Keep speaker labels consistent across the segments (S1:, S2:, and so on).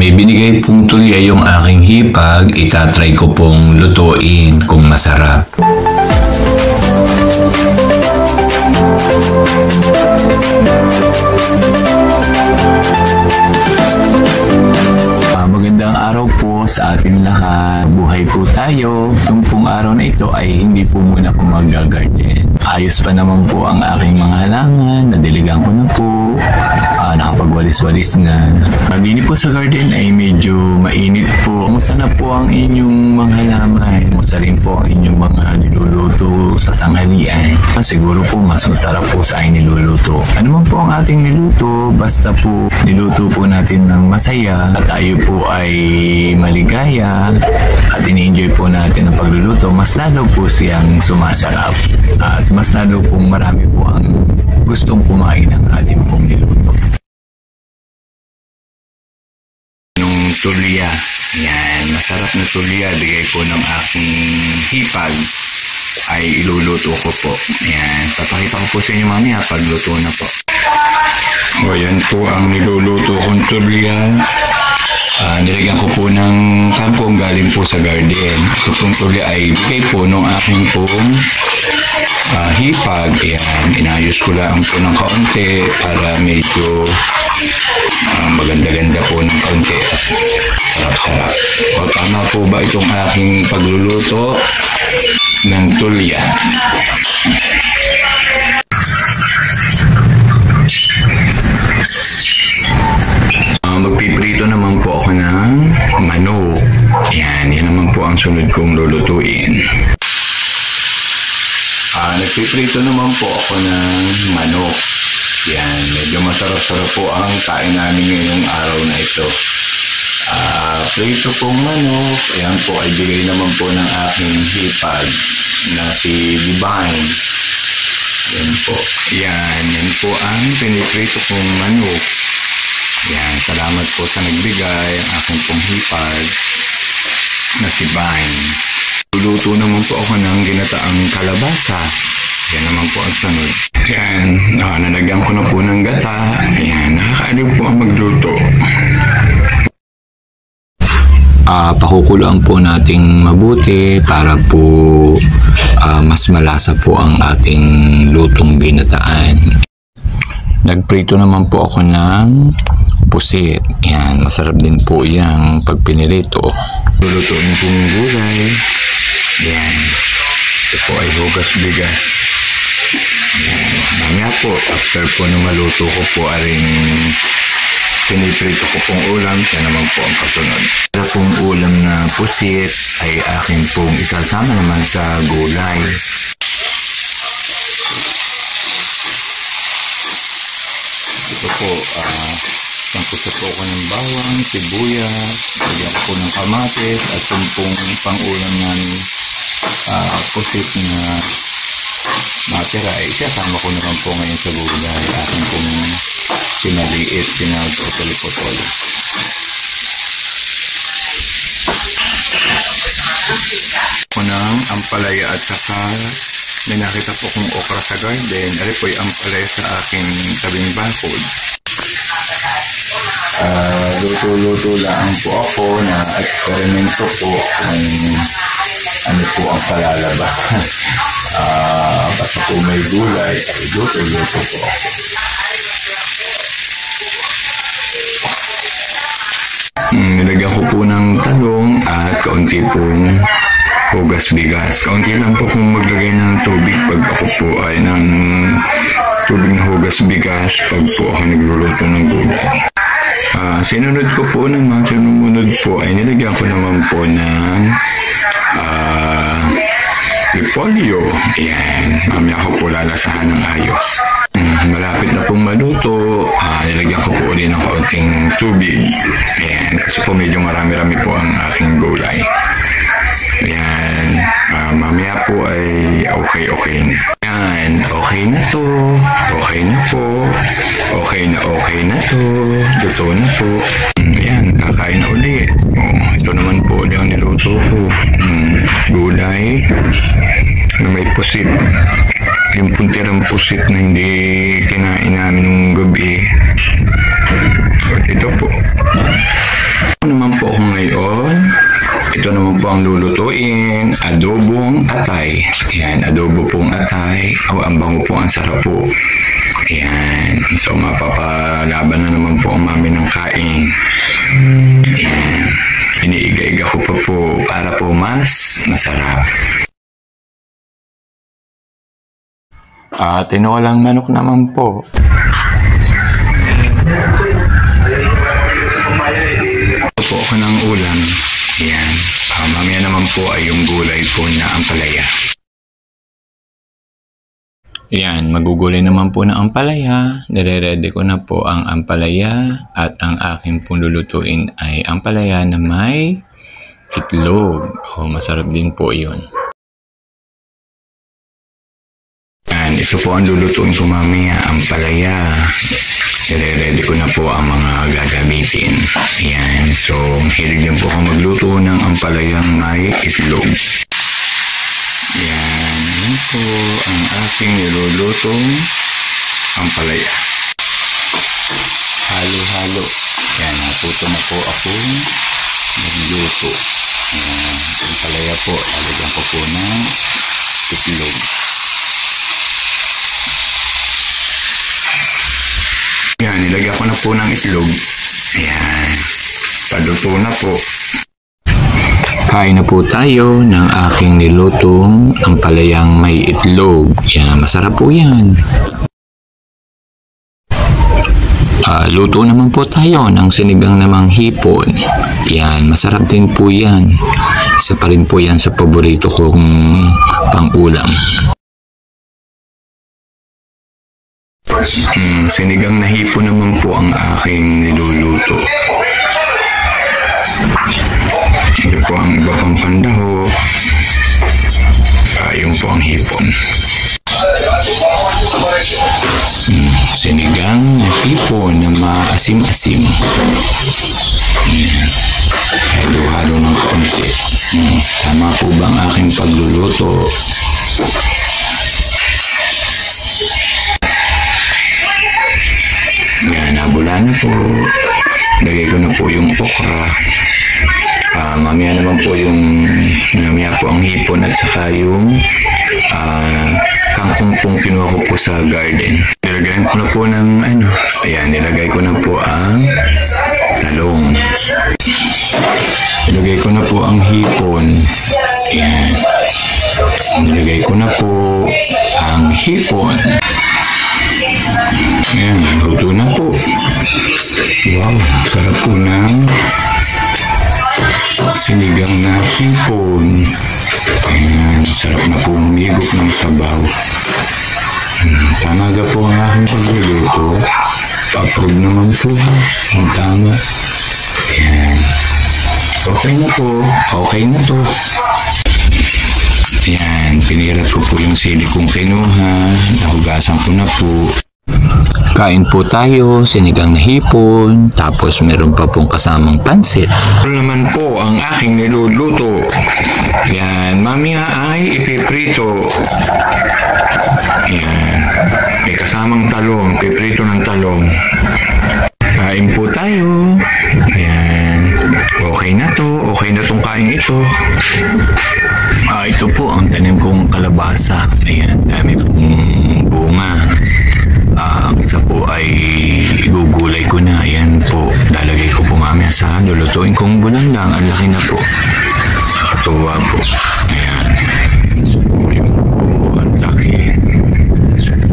S1: May binigay pong tulya yung aking hipag, itatry ko pong lutuin kung masarap. Magandang araw po sa ating lahat. Buhay po tayo. Itong pong araw na ito ay hindi po muna ako mag-garden. Ayos pa naman po ang aking mga halaman. Nadiligan ko na po. Nakapagwalis-walis na. Pagdini po sa garden ay medyo mainit po. Kumusta na po ang inyong mga halaman? Kumusta rin po ang inyong mga niluluto sa tanghalian? Siguro po mas masarap po sa aking niluluto. Ano man po ang ating niluto, basta po niluto po natin ng masaya at tayo po ay maligaya at ini-enjoy po natin ang pagluluto, mas lalo po siyang sumasarap at mas lalo pong marami po ang gustong kumain ng ating pong niluto. Nung tulya, yan, masarap na tulya, bigay po ng aking hipag ay iluluto ko po. Yan, papakita ko po sa inyo mamaya pagluto na po. O yan po ang niluluto kong tulya. Nilagyan ko po ng kangkong galing po sa garden. Ito pong tulya ay bigay po nung aking pong hipag. Ayan, inayos ko lang po ng kaunti para medyo maganda-ganda po ng kaunti at sarap-sarap. O tama po ba itong aking pagluluto ng tulya? Magpiprito naman po ako ng manok. Yan naman po ang sunod kong lulutuin. Nagpiprito naman po ako ng manok. Yan, medyo masarap-sarap po ang kain namin ngayong araw na ito. Prito pong manok. Ayan po ay bigay naman po ng aking hipag na si Divine. Yan po. Yan po ang piniprito kong manok. Yan, salamat po sa nagbigay ang aking pong hipag na si Vine. Luluto naman po ako ng ginataang kalabasa. Yan naman po ang sunod. Yan, nalagyan ko na po ng gata. Yan, nakakaaliw po ang magluto. Pakukuloan po nating mabuti para po mas malasa po ang ating lutong ginataan. Nagprito naman po ako ng pusit. Yan, masarap din po yung pag pinirito. Lulutuin pong gulay. Yan. Ito po ay hugas bigas. Yan. Mamaya po, after po na maluto ko po aring piniprito ko pong ulam, yan naman po ang kasunod. Ito pong ulam na pusit ay akin pong isasama naman sa gulay. Ito po, pangkusap po ko ng bawang, sibuyas, lagyan ko ng kamatis, at yung pong pang-ulam ng pusit na matira, isasama ko naman po ngayon sa gulay. Akin pong pinaliit, pinagputol-putol. Ko ng ampalaya at saka may nakita po kong okra sa garden. Ari po yung ampalaya sa aking tabing bakod. Luto-luto lang po ako na eksperimento po kung ano po ang palalabas. Basta po may gulay, ay luto-luto po ako. Nilagyan ko po ng talong at kaunti pong hugas bigas. Kaunti lang po kung maglagay ng tubig pag ako po ay ng tubig na hugas bigas pag po ako nagluluto ng gulay. Sinunod ko po naman, sinunod po ay nilagyan ko naman po ng repolyo. Ayan, mamaya ko po lalasahan ng ayos. Malapit na pong maluto, nilagyan ko po ulit ng kaunting tubig. Ayan, kasi po medyo marami-rami po ang aking gulay. Ayan, mamaya po ay okay na. Ayan, okay na to. Okay na po. Okay na to. Luto na po. Ayan, kakain na ulit. Ito naman po ulit ang niluto ko. Gulay na may pusit. Yung puntirang pusit na hindi kinain namin nung gabi. Ito po. ang lulutuin, adobong atay. Yan, adobo pong atay. Ang bango po, ang sarap po. Yan, so mapapalaban na naman po ang mami ng kain. Yan, iniiga-iga ko pa po para po mas masarap. Tinolang manok naman po. Ito po ako ng ulam. Yan. Mamaya naman po ay yung gulay po na ampalaya. Yan. Magugulay naman po ng ampalaya. Nire-ready ko na po ang ampalaya. At ang aking pong lulutuin ay ampalaya na may itlog. Masarap din po yun. Yan. Ito po ang lulutuin ko mamaya. Ampalaya. Nire-ready ko na po ang mga gagamitin. Ayan. So, hilig din po ako magluto ng ampalayang may itlog. Ayan. Yan po ang aking nilulutong ampalaya. Halo-halo. Ayan. Natuto na po ako magluto. Ayan. Ampalaya po. Lalagyan ko po ng itlog. Yan, nilagyan ko na po ng itlog. Ayan. Paluto na po. Kain na po tayo ng aking nilutong ampalayang may itlog. Yan, masarap po yan. Luto naman po tayo ng sinigang namang hipon. Yan, masarap din po yan. Isa pa rin po yan sa paborito kong pang-ulam. Sinigang na hipon naman po ang aking niluluto. Ito po ang iba pang pandaho. Yung po ang hipon. Sinigang na hipon na maasim-asim. Halo-halo ng konti. Tama po ba ang aking pagluluto? Yan, nabula na po. Lagay ko na po yung okra. Mamaya naman po ang hipon at saka yung kangkong pong kinuha ko po sa garden. Nilagay ko na po ng ayan, nilagay ko na po ang talong. Nilagay ko na po ang hipon. Ayan. Nilagay ko na po ang hipon. Ayan, luto na po. Wow, sarap po ng sinigang na hipon. Ayan, sarap na po umigop ng sabaw. Tama na po ang aking pagluluto. Pa-approve naman po. Ang tama. Ayan. Okay na po. Okay na to. Ayan, pinirat ko po yung sili kong kinuha. Nahugasan ko na po. Kain po tayo, sinigang na hipon, tapos meron pa pong kasamang pansit. Ito naman po ang aking niluluto. Yan, mamaya ay ipiprito. Yan, may kasamang talong, ipiprito ng talong. Kain po tayo. Ayan, okay na to, okay na tong kain ito. Ito po ang tanim kong kalabasa. Ayan, dami pong bunga. Ang isa po ay igugulay ko na. Ayan po, lalagay ko po mamaya sa lulutuin kong bulan lang. Ang laki na po. Nakatuwa po. Ayan. Yung po, ang laki.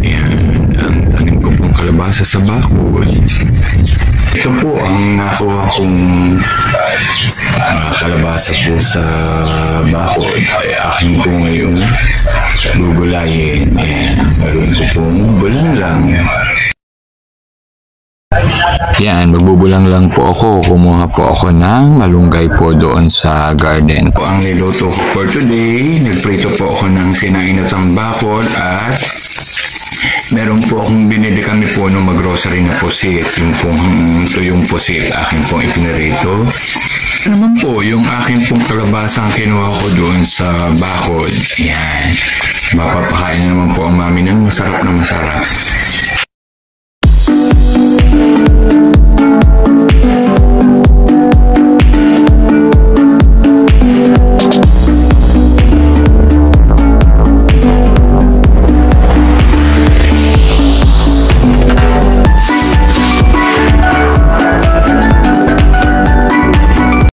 S1: Ayan, ang tanim ko pong kalabasa sa bakod. Ito po ang nakuha kong kalabasa po sa bakod. Ay akin po ngayon gugulayin. Ayan, meron ko pong bulan lang. Yan, magbubulang lang po ako. Kumuha po ako ng malunggay po doon sa garden. Po ang niluto ko for today. Nagprito po ako ng sinaing na tambakol at meron po akong binili kami po nung mag-grocery na pusit. Yung pong tuyong pusit, akin pong ipinarito. Naman po, yung akin pong kalabasa ang kinuha ko doon sa bakod. Yan. Mapapakain na naman po ang mami ng masarap na masarap.